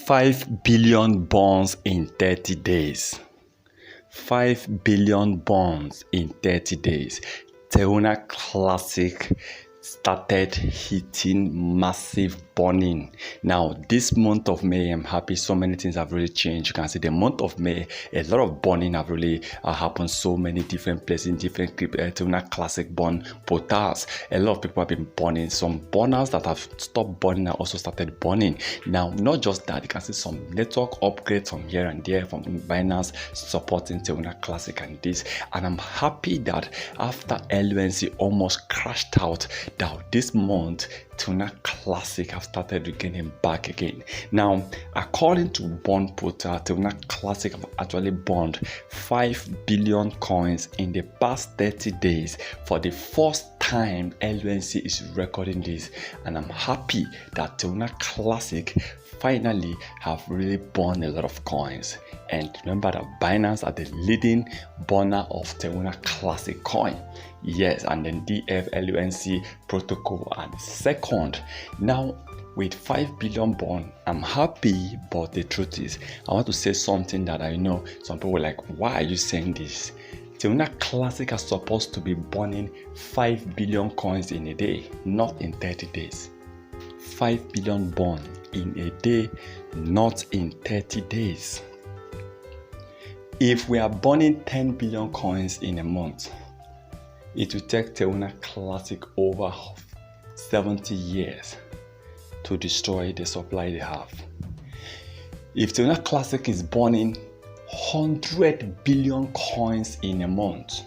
5 billion bonds in 30 days. 5 billion bonds in 30 days. Terra Classic started hitting massive burning. Now, this month of May, I'm happy so many things have really changed. You can see the month of May, a lot of burning have really happened. So many different places, different Terra Classic burn portals. A lot of people have been burning. Some burners that have stopped burning have also started burning. Now, not just that, you can see some network upgrades from here and there from Binance supporting Terra Classic and this. And I'm happy that after LUNC almost crashed out, that this month Terra Classic have started regaining back again. Now, according to bond portal, Terra Classic have actually burned 5 billion coins in the past 30 days for the first time. LUNC is recording this, and I'm happy that Terra Classic finally have really burned a lot of coins. And remember that Binance are the leading burner of Terra Classic coin. Yes, and then DFLUNC protocol are the second. Now, with 5 billion burn, I'm happy, but the truth is, I want to say something that I know some people are like, why are you saying this? Terra Classic are supposed to be burning 5 billion coins in a day, not in 30 days. 5 billion burn in a day, not in 30 days. If we are burning 10 billion coins in a month, it will take Terra Classic over 70 years to destroy the supply they have. If Terra Classic is burning 100 billion coins in a month,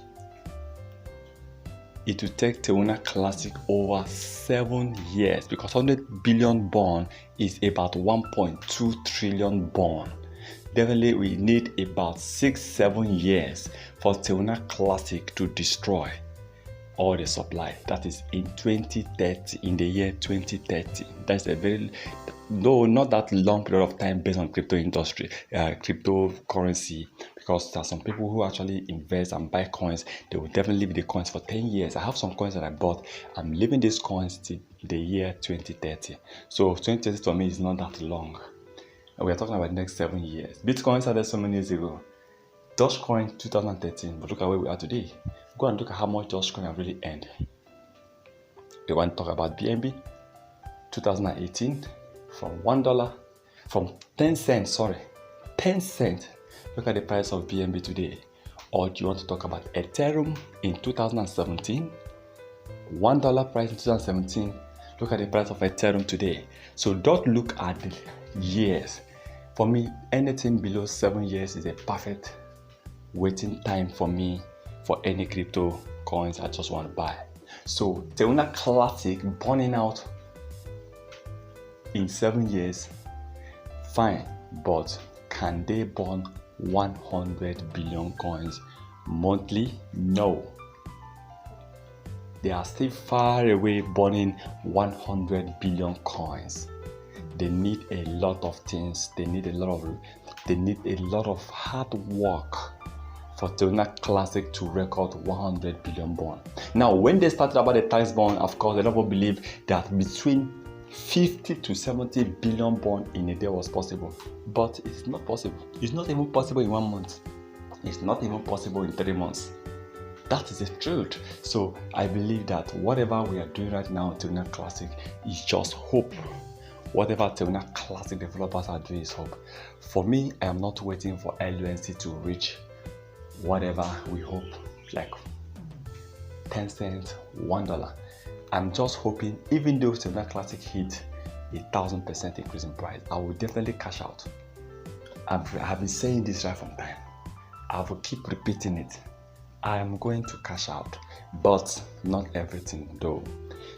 it will take Terra Classic over 7 years, because 100 billion burn is about 1.2 trillion burn. Definitely we need about 6-7 years for Terra Classic to destroy all the supply. That is in 2030, in the year 2030. That's a very, no, not that long period of time based on crypto industry, cryptocurrency, because there are some people who actually invest and buy coins. They will definitely leave the coins for 10 years. I have some coins that I bought. I'm leaving these coins till the year 2030. So 2030 for me is not that long. We are talking about the next 7 years. Bitcoin started so many years ago. Dogecoin 2013, but look at where we are today. Go and look at how much Dogecoin have really earned. We want to talk about BNB 2018 from $1, from 10 cents, 10 cents. Look at the price of BNB today. Or do you want to talk about Ethereum in 2017? $1 price in 2017. Look at the price of Ethereum today. So don't look at the years. For me, anything below 7 years is a perfect waiting time for me for any crypto coins I just want to buy. So Terra Classic burning out in 7 years, fine, but can they burn 100 billion coins monthly? No. They are still far away burning 100 billion coins. They need a lot of things. They need a lot of hard work for Terra Classic to record 100 billion burn. Now, when they started about the tax burn, of course, a lot of people believe that between 50 to 70 billion burn in a day was possible, but it's not possible. It's not even possible in 1 month. It's not even possible in 3 months. That is the truth. So I believe that whatever we are doing right now, Terra Classic, is just hope. Whatever Terra Classic developers are doing is hope. For me, I am not waiting for LUNC to reach whatever we hope, like 10 cents, $1. I'm just hoping, even though Terra Classic hit 1,000% increase in price, I will definitely cash out. I've been saying this right from time. I will keep repeating it. I am going to cash out, but not everything though.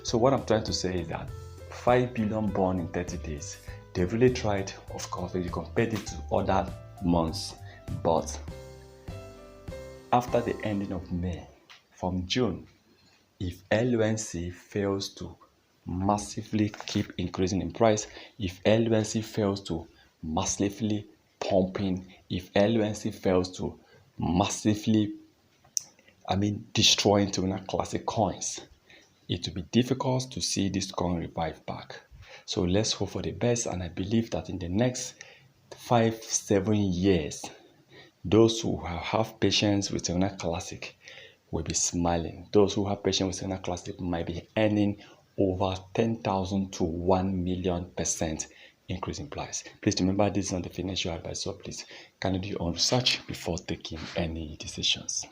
So what I'm trying to say is that 5 billion burn in 30 days. They've really tried, of course, if you compare it to other months, but after the ending of May, from June, if LUNC fails to massively keep increasing in price, if LUNC fails to massively pumping, if LUNC fails to massively, destroying Terra Classic coins, it will be difficult to see this coin revive back. So let's hope for the best, and I believe that in the next 5-7 years, those who have patience with Terra Classic will be smiling. Those who have patience with Terra Classic might be earning over 10,000 to 1,000,000% increase in price. Please remember, this is not the financial advice, so please kindly do your own research before taking any decisions.